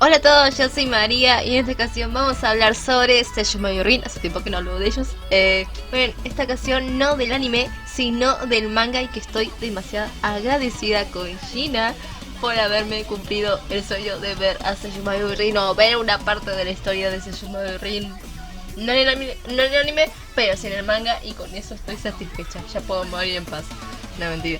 Hola a todos, yo soy María y en esta ocasión vamos a hablar sobre Sesshomaru Rin. Hace tiempo que no hablo de ellos. Bueno, esta ocasión no del anime, sino del manga, y que estoy demasiado agradecida con Gina por haberme cumplido el sueño de ver a Sesshomaru Rin, o ver una parte de la historia de Sesshomaru Rin. No en el anime, pero sí en el manga, y con eso estoy satisfecha. Ya puedo morir en paz. No, mentira.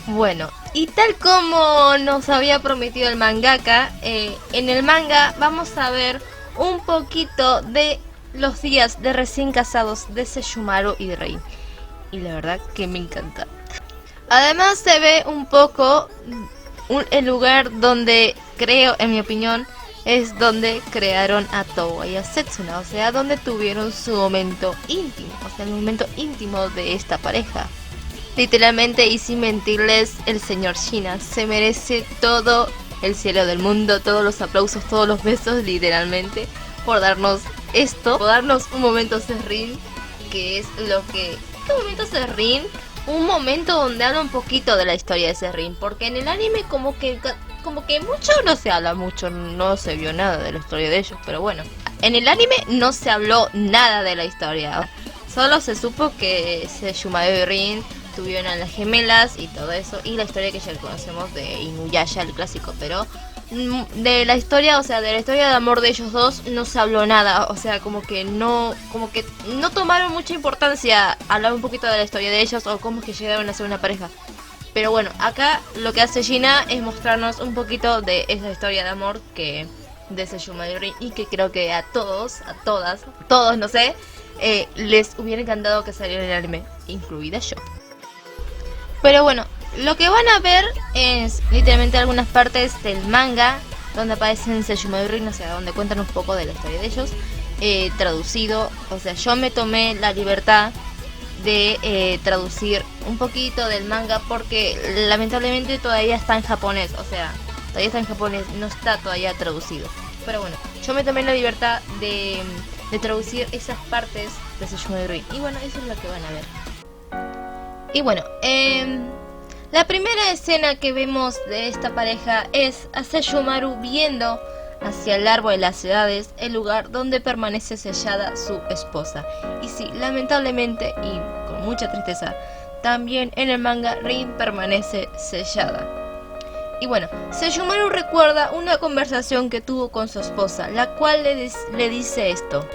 Bueno, y tal como nos había prometido el mangaka, en el manga vamos a ver un poquito de los días de recién casados de Sesshomaru y de Rei. Y la verdad que me encanta. Además se ve un poco el lugar donde, creo, en mi opinión, es donde crearon a Towa y a Setsuna. O sea, donde tuvieron su momento íntimo. O sea, el momento íntimo de esta pareja. Literalmente, y sin mentirles, el señor Shina se merece todo el cielo del mundo, todos los aplausos, todos los besos, literalmente, por darnos esto, por darnos un momento serrín, que es lo que... ¿Qué momento serrín? Un momento donde habla un poquito de la historia de serrín, porque en el anime como que mucho no se habla mucho, no se vio nada de la historia de ellos, pero bueno, en el anime no se habló nada de la historia, solo se supo que Sesshomaru y Rin tuvieron a las gemelas y todo eso, y la historia que ya conocemos de Inuyasha, el clásico, pero de la historia, o sea, de la historia de amor de ellos dos no se habló nada, o sea, como que no tomaron mucha importancia hablar un poquito de la historia de ellos o cómo es que llegaron a ser una pareja. Pero bueno, acá lo que hace Gina es mostrarnos un poquito de esa historia de amor que de Sesshomaru Rin, y que creo que a todos, a todas, todos, no sé, les hubiera encantado que saliera en el anime, incluida yo. Pero bueno, lo que van a ver es literalmente algunas partes del manga donde aparecen Sesshomaru Rin, o sea, donde cuentan un poco de la historia de ellos, traducido. O sea, yo me tomé la libertad de traducir un poquito del manga porque lamentablemente todavía está en japonés, o sea, todavía está en japonés, no está todavía traducido. Pero bueno, yo me tomé la libertad de traducir esas partes de Sesshomaru Rin, y bueno, eso es lo que van a ver. Y bueno, la primera escena que vemos de esta pareja es a Sesshomaru viendo hacia el árbol de las ciudades, el lugar donde permanece sellada su esposa. Y sí, lamentablemente y con mucha tristeza, también en el manga Rin permanece sellada. Y bueno, Sesshomaru recuerda una conversación que tuvo con su esposa, la cual le dice esto.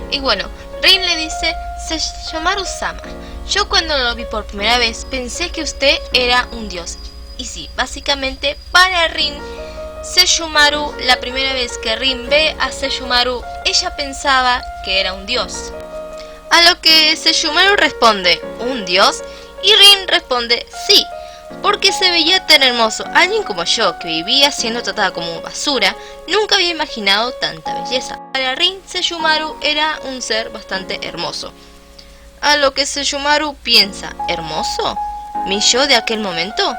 Y bueno, Rin le dice: Sesshomaru-sama, yo cuando lo vi por primera vez pensé que usted era un dios. Y sí, básicamente para Rin, Sesshomaru, la primera vez que Rin ve a Sesshomaru, ella pensaba que era un dios. A lo que Sesshomaru responde: ¿un dios? Y Rin responde: sí, porque se veía tan hermoso. Alguien como yo, que vivía siendo tratada como basura, nunca había imaginado tanta belleza. Para Rin, Sesshomaru era un ser bastante hermoso. A lo que Sesshomaru piensa: ¿hermoso? ¿Mi yo de aquel momento?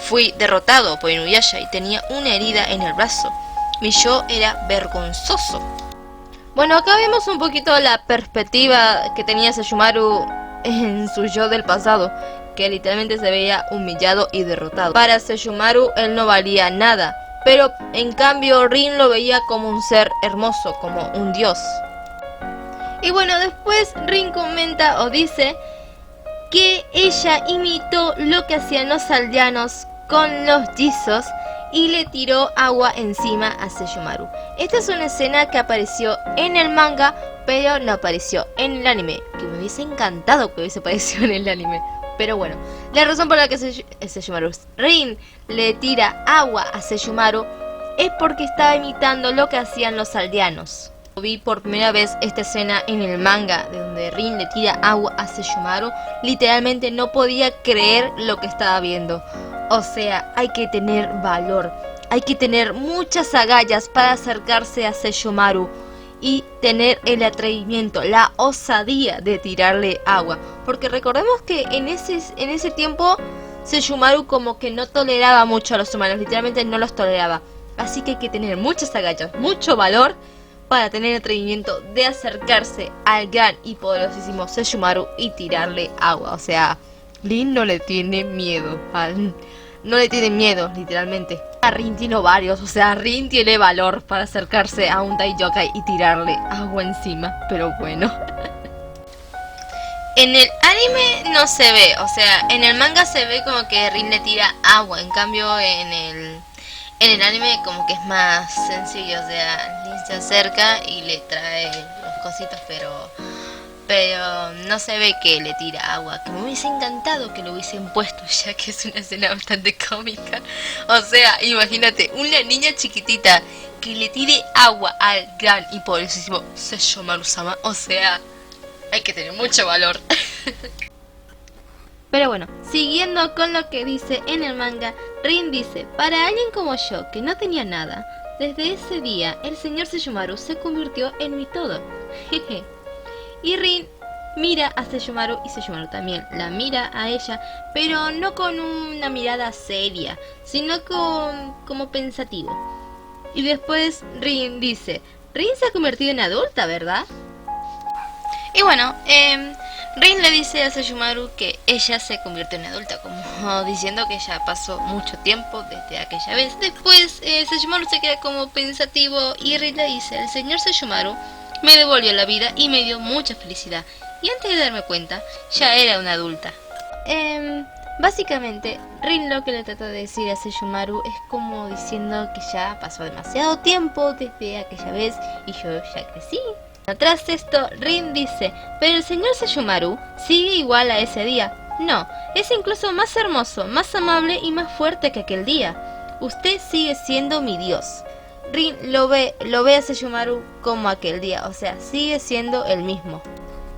Fui derrotado por Inuyasha y tenía una herida en el brazo. Mi yo era vergonzoso. Bueno, acá vemos un poquito la perspectiva que tenía Sesshomaru en su yo del pasado, que literalmente se veía humillado y derrotado. Para Sesshomaru él no valía nada, pero en cambio Rin lo veía como un ser hermoso, como un dios. Y bueno, después Rin comenta o dice que ella imitó lo que hacían los aldeanos con los guisos y le tiró agua encima a Sesshomaru. Esta es una escena que apareció en el manga, pero no apareció en el anime, que me hubiese encantado que hubiese aparecido en el anime. Pero bueno, la razón por la que Rin le tira agua a Sesshomaru es porque estaba imitando lo que hacían los aldeanos. Vi por primera vez esta escena en el manga, de donde Rin le tira agua a Sesshomaru. Literalmente no podía creer lo que estaba viendo. O sea, hay que tener valor, hay que tener muchas agallas para acercarse a Sesshomaru y tener el atrevimiento, la osadía de tirarle agua. Porque recordemos que en ese tiempo Sesshomaru como que no toleraba mucho a los humanos, literalmente no los toleraba. Así que hay que tener muchas agallas, mucho valor para tener el atrevimiento de acercarse al gran y poderosísimo Sesshomaru y tirarle agua. O sea, Rin no le tiene miedo, no le tiene miedo, literalmente. Rin tiene ovarios, o sea, Rin tiene valor para acercarse a un Daijokai y tirarle agua encima, pero bueno. En el anime no se ve, o sea, en el manga se ve como que Rin le tira agua, en cambio en el anime como que es más sencillo, o sea, Rin se acerca y le trae los cositos, pero no se ve que le tira agua, que me hubiese encantado que lo hubiesen puesto, ya que es una escena bastante cómica. O sea, imagínate, una niña chiquitita que le tire agua al gran y poderosísimo Sesshomaru-sama, o sea, hay que tener mucho valor. Pero bueno, siguiendo con lo que dice en el manga, Rin dice: para alguien como yo, que no tenía nada, desde ese día el señor Sesshomaru se convirtió en mi todo. Jeje. Y Rin mira a Sesshomaru y Sesshomaru también la mira a ella, pero no con una mirada seria, sino como pensativo. Y después Rin dice: Rin se ha convertido en adulta, ¿verdad? Y bueno, Rin le dice a Sesshomaru que ella se convierte en adulta, como diciendo que ya pasó mucho tiempo desde aquella vez. Después Sesshomaru se queda como pensativo y Rin le dice: el señor Sesshomaru me devolvió la vida y me dio mucha felicidad. Y antes de darme cuenta, ya era una adulta. Básicamente, Rin lo que le trata de decir a Sesshomaru es como diciendo que ya pasó demasiado tiempo desde aquella vez y yo ya crecí. Tras esto, Rin dice: pero el señor Sesshomaru sigue igual a ese día. No, es incluso más hermoso, más amable y más fuerte que aquel día. Usted sigue siendo mi dios. Rin lo ve a Sesshomaru como aquel día, o sea, sigue siendo el mismo.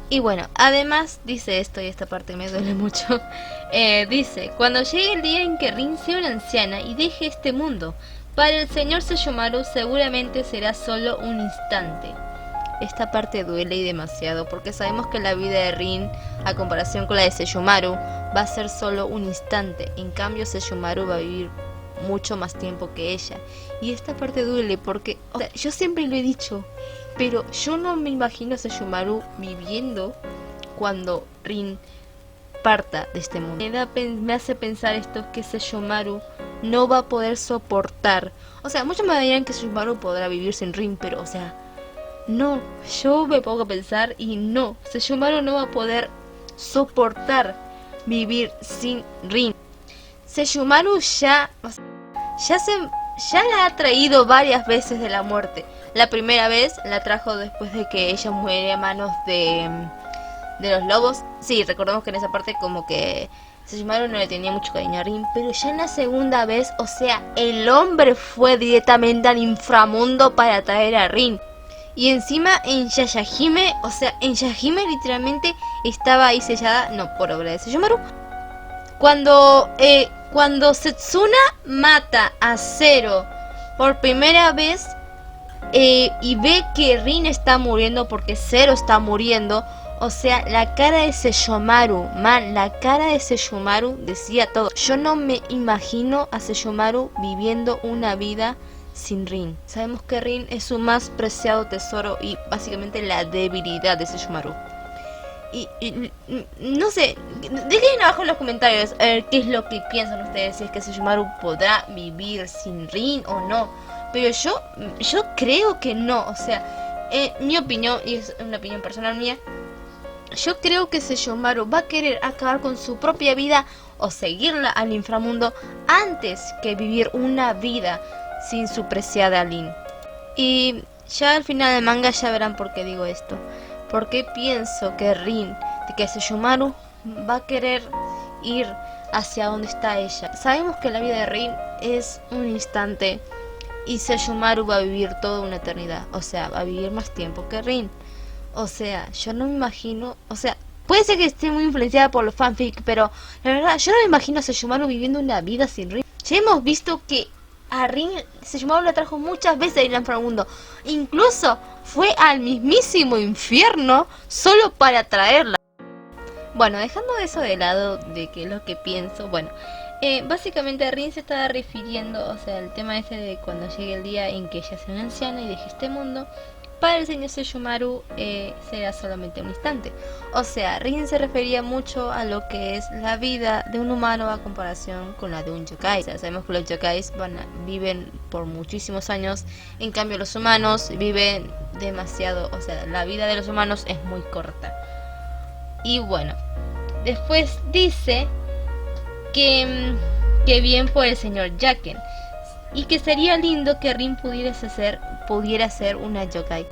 Y bueno, además dice esto, y esta parte me duele mucho, dice: cuando llegue el día en que Rin sea una anciana y deje este mundo, para el señor Sesshomaru seguramente será solo un instante. Esta parte duele y demasiado, porque sabemos que la vida de Rin, a comparación con la de Sesshomaru, va a ser solo un instante. En cambio, Sesshomaru va a vivir mucho más tiempo que ella. Y esta parte duele porque, o sea, yo siempre lo he dicho, pero yo no me imagino a Sesshomaru viviendo cuando Rin parta de este mundo. Me hace pensar esto, que Sesshomaru no va a poder soportar. O sea, muchos me dirían que Sesshomaru podrá vivir sin Rin, pero, o sea, no, yo me pongo a pensar y no, Sesshomaru no va a poder soportar vivir sin Rin. Sesshomaru ya la ha traído varias veces de la muerte. La primera vez la trajo después de que ella muere a manos de los lobos. Sí, recordemos que en esa parte como que Sesshomaru no le tenía mucho cariño a Rin, pero ya en la segunda vez, o sea, el hombre fue directamente al inframundo para traer a Rin. Y encima en Yashahime, o sea, en Yashahime literalmente estaba ahí sellada, no por obra de Sesshomaru. Cuando Setsuna mata a Zero por primera vez y ve que Rin está muriendo porque Zero está muriendo, o sea, la cara de Sesshomaru, la cara de Sesshomaru decía todo. Yo no me imagino a Sesshomaru viviendo una vida sin Rin. Sabemos que Rin es su más preciado tesoro y básicamente la debilidad de Sesshomaru. Y no sé, dejen abajo en los comentarios a ver qué es lo que piensan ustedes, si es que Sesshomaru podrá vivir sin Rin o no. Pero yo creo que no, o sea, mi opinión, y es una opinión personal mía, yo creo que Sesshomaru va a querer acabar con su propia vida o seguirla al inframundo antes que vivir una vida sin su preciada Rin. Y ya al final del manga ya verán por qué digo esto. Porque pienso que Sesshomaru va a querer ir hacia donde está ella. Sabemos que la vida de Rin es un instante y Sesshomaru va a vivir toda una eternidad. O sea, va a vivir más tiempo que Rin. O sea, yo no me imagino, o sea, puede ser que esté muy influenciada por los fanfic, pero la verdad, yo no me imagino a Sesshomaru viviendo una vida sin Rin. Ya hemos visto que a Rin Sesshomaru la trajo muchas veces a ir al inframundo. Incluso fue al mismísimo infierno solo para traerla. Bueno, dejando eso de lado, de que es lo que pienso, bueno, básicamente Rin se estaba refiriendo, o sea, el tema ese de cuando llegue el día en que ella sea una anciana y deje este mundo, para el señor Sesshomaru será solamente un instante. O sea, Rin se refería mucho a lo que es la vida de un humano a comparación con la de un yokai. O sea, sabemos que los yokais viven por muchísimos años, en cambio los humanos viven demasiado, o sea, la vida de los humanos es muy corta. Y bueno, después dice que bien por el señor Jaken, y que sería lindo que Rin pudiera ser una yokai,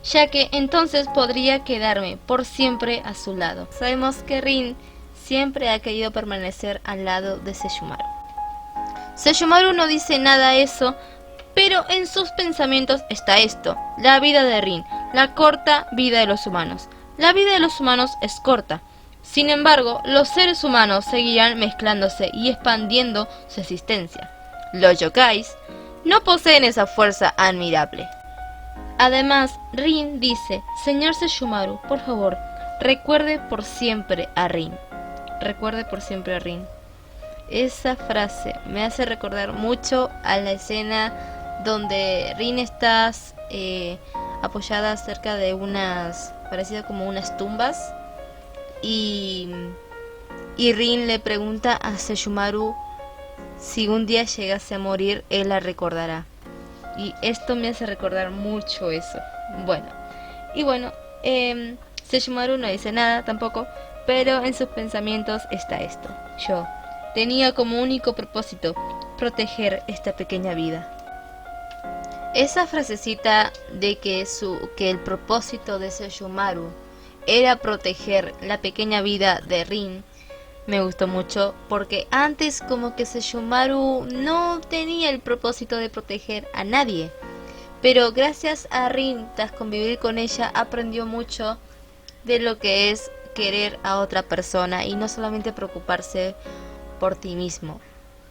ya que entonces podría quedarme por siempre a su lado. Sabemos que Rin siempre ha querido permanecer al lado de Sesshomaru. Sesshomaru no dice nada a eso, pero en sus pensamientos está esto: la vida de Rin, la corta vida de los humanos. La vida de los humanos es corta. Sin embargo, los seres humanos seguirán mezclándose y expandiendo su existencia. Los yokais no poseen esa fuerza admirable. Además, Rin dice: señor Sesshomaru, por favor, recuerde por siempre a Rin. Recuerde por siempre a Rin. Esa frase me hace recordar mucho a la escena donde Rin está apoyada cerca de unas, parecido como unas tumbas, y Rin le pregunta a Sesshomaru si un día llegase a morir, él la recordará. Y esto me hace recordar mucho eso. Bueno, Sesshomaru no dice nada tampoco, pero en sus pensamientos está esto: yo tenía como único propósito proteger esta pequeña vida. Esa frasecita de que el propósito de Sesshomaru era proteger la pequeña vida de Rin me gustó mucho, porque antes como que Sesshomaru no tenía el propósito de proteger a nadie, pero gracias a Rin, tras convivir con ella, aprendió mucho de lo que es querer a otra persona y no solamente preocuparse por ti mismo.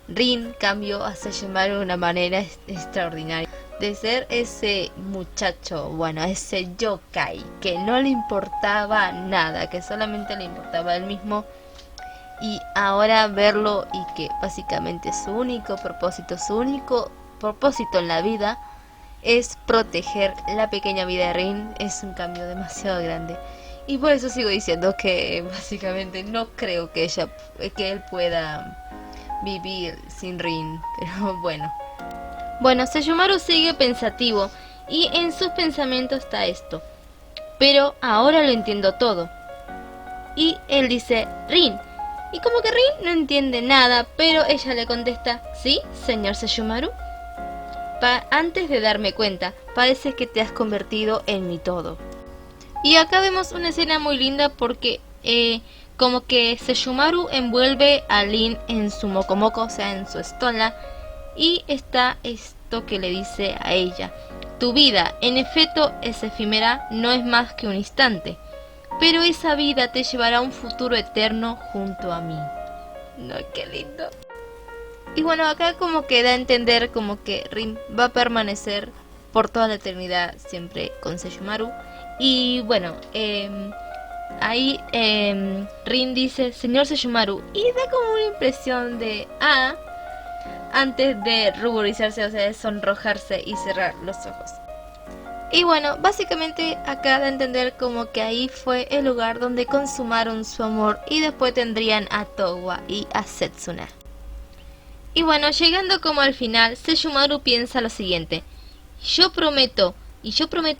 Rin cambió a Sesshomaru de una manera extraordinaria. De ser ese muchacho, bueno, ese yokai que no le importaba nada, que solamente le importaba a él mismo, y ahora verlo y que básicamente su único propósito en la vida es proteger la pequeña vida de Rin, es un cambio demasiado grande. Y por eso sigo diciendo que básicamente no creo que él pueda vivir sin Rin, pero bueno. Bueno, Sesshomaru sigue pensativo y en sus pensamientos está esto: pero ahora lo entiendo todo. Y él dice: Rin. Y como que Rin no entiende nada, pero ella le contesta: ¿sí, señor Sesshomaru? Antes de darme cuenta, parece que te has convertido en mi todo. Y acá vemos una escena muy linda porque como que Sesshomaru envuelve a Rin en su mokomoko, o sea, en su estola, y está esto que le dice a ella: tu vida, en efecto, es efímera, no es más que un instante, pero esa vida te llevará a un futuro eterno junto a mí. No, qué lindo. Y bueno, acá como que da a entender como que Rin va a permanecer por toda la eternidad siempre con Sesshomaru. Y bueno, ahí Rin dice: señor Sesshomaru, y da como una impresión de antes de ruborizarse, o sea, de sonrojarse y cerrar los ojos. Y bueno, básicamente acá da a entender como que ahí fue el lugar donde consumaron su amor y después tendrían a Towa y a Setsuna. Y bueno, llegando como al final, Sesshomaru piensa lo siguiente: yo prometo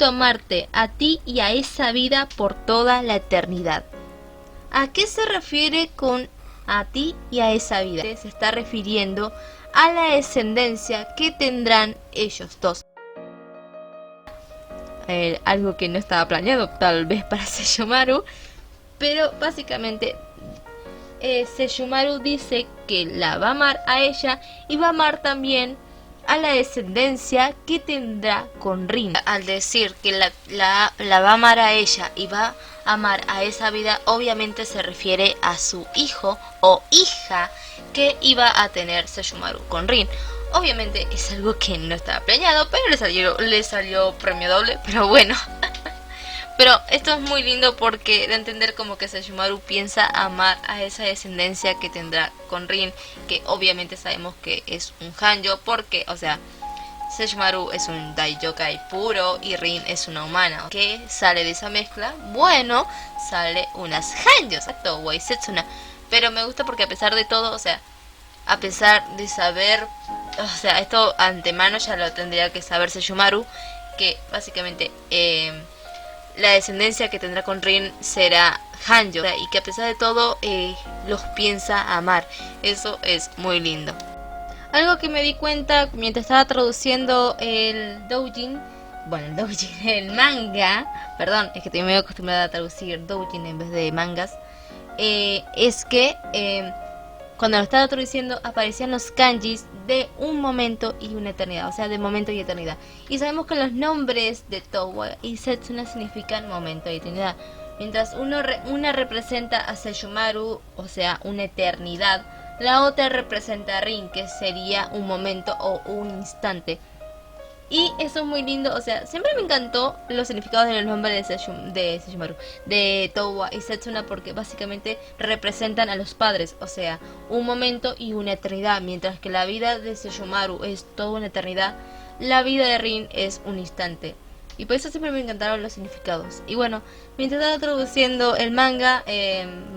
amarte a ti y a esa vida por toda la eternidad. ¿A qué se refiere con a ti y a esa vida? Se está refiriendo a la descendencia que tendrán ellos dos. Algo que no estaba planeado tal vez para Sesshomaru, pero básicamente Sesshomaru dice que la va a amar a ella y va a amar también a la descendencia que tendrá con Rin. Al decir que la va a amar a ella y va a amar a esa vida, obviamente se refiere a su hijo o hija que iba a tener Sesshomaru con Rin. Obviamente es algo que no estaba planeado, pero le salió premio doble, pero bueno. Pero esto es muy lindo porque de entender como que Sesshomaru piensa amar a esa descendencia que tendrá con Rin, que obviamente sabemos que es un Hanjo, porque, o sea, Sesshomaru es un Daiyokai puro y Rin es una humana. ¿Qué sale de esa mezcla? Bueno, sale unas Hanjos, Towa y Setsuna. Pero me gusta porque a pesar de todo, o sea, a pesar de saber, o sea, esto antemano ya lo tendría que saber Sesshomaru, que básicamente la descendencia que tendrá con Rin será Hanjo, y que a pesar de todo los piensa amar. Eso es muy lindo. Algo que me di cuenta mientras estaba traduciendo el doujin, el manga, perdón, es que estoy medio acostumbrada a traducir doujin en vez de mangas, es que cuando lo estaba traduciendo aparecían los kanjis de un momento y una eternidad, o sea, de momento y eternidad. Y sabemos que los nombres de Towa y Setsuna significan momento y eternidad. Mientras una representa a Sesshomaru, o sea, una eternidad, la otra representa a Rin, que sería un momento o un instante. Y eso es muy lindo, o sea, siempre me encantó los significados de los nombres de Sesshomaru, de Towa y Setsuna, porque básicamente representan a los padres, o sea, un momento y una eternidad. Mientras que la vida de Sesshomaru es toda una eternidad, la vida de Rin es un instante. Y por eso siempre me encantaron los significados. Y bueno, mientras estaba traduciendo el manga,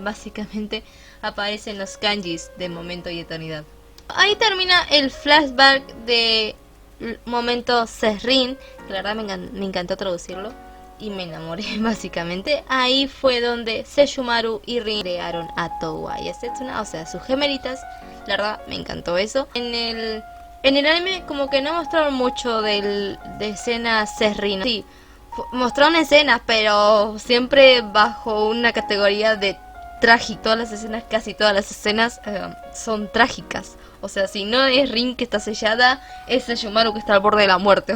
básicamente aparecen los kanjis de momento y eternidad. Ahí termina el flashback de momento Sesrin, que la verdad me encantó traducirlo y me enamoré básicamente. Ahí fue donde Sesshomaru y Rin crearon a Towa y a Setsuna, o sea, sus gemelitas. La verdad me encantó eso. En el anime como que no mostraron mucho de escenas Sesrin. Sí, mostraron escenas, pero siempre bajo una categoría de trágico. Todas las escenas, casi todas las escenas son trágicas. O sea, si no es Rin que está sellada, es Sesshomaru que está al borde de la muerte.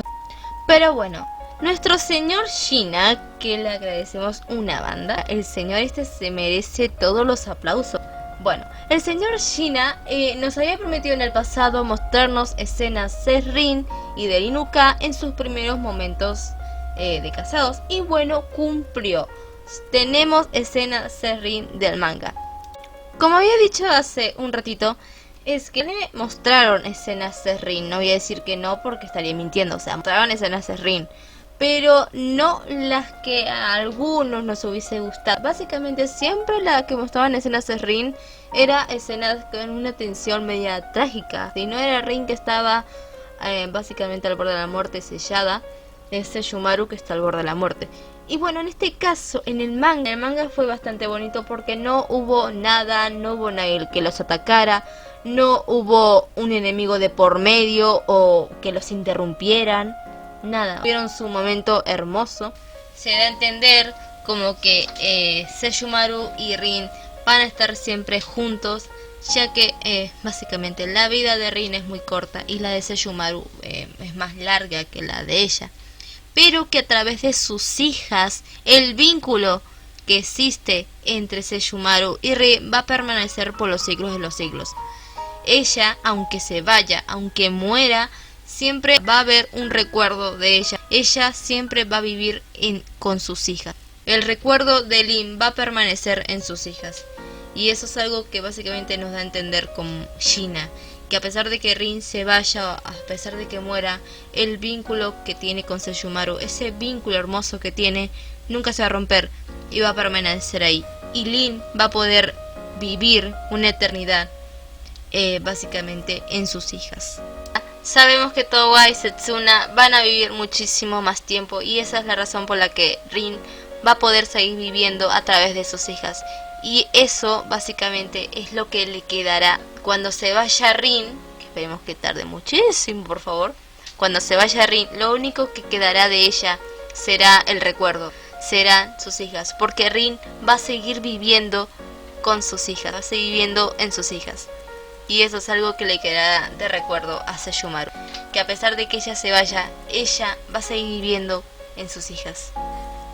Pero bueno, nuestro señor Shina, que le agradecemos una banda, el señor este se merece todos los aplausos. Bueno, el señor Shina nos había prometido en el pasado mostrarnos escenas de Rin y de Inuka en sus primeros momentos de casados. Y bueno, cumplió. Tenemos escenas de Rin del manga. Como había dicho hace un ratito, es que le mostraron escenas de Rin. No voy a decir que no porque estaría mintiendo. O sea, mostraron escenas de Rin, pero no las que a algunos nos hubiese gustado. Básicamente siempre la que mostraban escenas de Rin era escenas con una tensión media trágica. Si no era Rin que estaba básicamente al borde de la muerte sellada, es Sesshomaru que está al borde de la muerte. Y bueno, en este caso, en el manga fue bastante bonito porque no hubo nada, no hubo nadie que los atacara, no hubo un enemigo de por medio o que los interrumpieran, nada. Tuvieron su momento hermoso. Se da a entender como que Sesshomaru y Rin van a estar siempre juntos, ya que básicamente la vida de Rin es muy corta y la de Sesshomaru es más larga que la de ella. Pero que a través de sus hijas, el vínculo que existe entre Sesshomaru y Rin va a permanecer por los siglos de los siglos. Ella, aunque se vaya, aunque muera, siempre va a haber un recuerdo de ella. Ella siempre va a vivir con sus hijas. El recuerdo de Rin va a permanecer en sus hijas. Y eso es algo que básicamente nos da a entender con Shina, que a pesar de que Rin se vaya, a pesar de que muera, el vínculo que tiene con Sesshomaru, ese vínculo hermoso que tiene, nunca se va a romper y va a permanecer ahí. Y Rin va a poder vivir una eternidad básicamente en sus hijas. Sabemos que Towa y Setsuna van a vivir muchísimo más tiempo y esa es la razón por la que Rin va a poder seguir viviendo a través de sus hijas. Y eso básicamente es lo que le quedará cuando se vaya Rin, que esperemos que tarde muchísimo, por favor. Cuando se vaya Rin, lo único que quedará de ella será el recuerdo, serán sus hijas, porque Rin va a seguir viviendo con sus hijas, va a seguir viviendo en sus hijas. Y eso es algo que le quedará de recuerdo a Sesshomaru, que a pesar de que ella se vaya, ella va a seguir viviendo en sus hijas.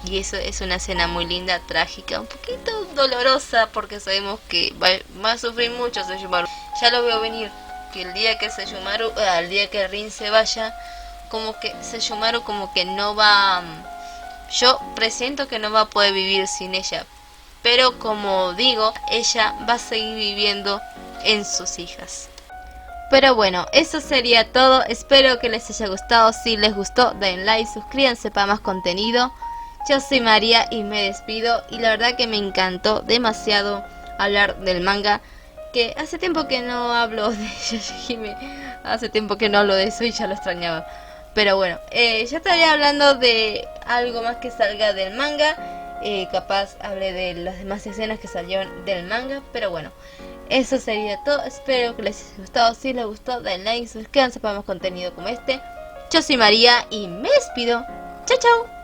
Y eso es una escena muy linda, trágica, un poquito dolorosa, porque sabemos que va a sufrir mucho Sesshomaru. Ya lo veo venir, que el día que el día que Rin se vaya, como que Sesshomaru como que no va, yo presiento que no va a poder vivir sin ella. Pero como digo, ella va a seguir viviendo en sus hijas. Pero bueno, eso sería todo. Espero que les haya gustado. Si les gustó, den like, suscríbanse para más contenido. Yo soy María y me despido. Y la verdad que me encantó demasiado hablar del manga. Que hace tiempo que no hablo de Yoshihime. Hace tiempo que no hablo de eso y ya lo extrañaba. Pero bueno, ya estaré hablando de algo más que salga del manga. Capaz hablé de las demás escenas que salieron del manga. Pero bueno, eso sería todo. Espero que les haya gustado. Si les gustó, den like, suscríbanse para más contenido como este. Yo soy María y me despido. Chao, chao.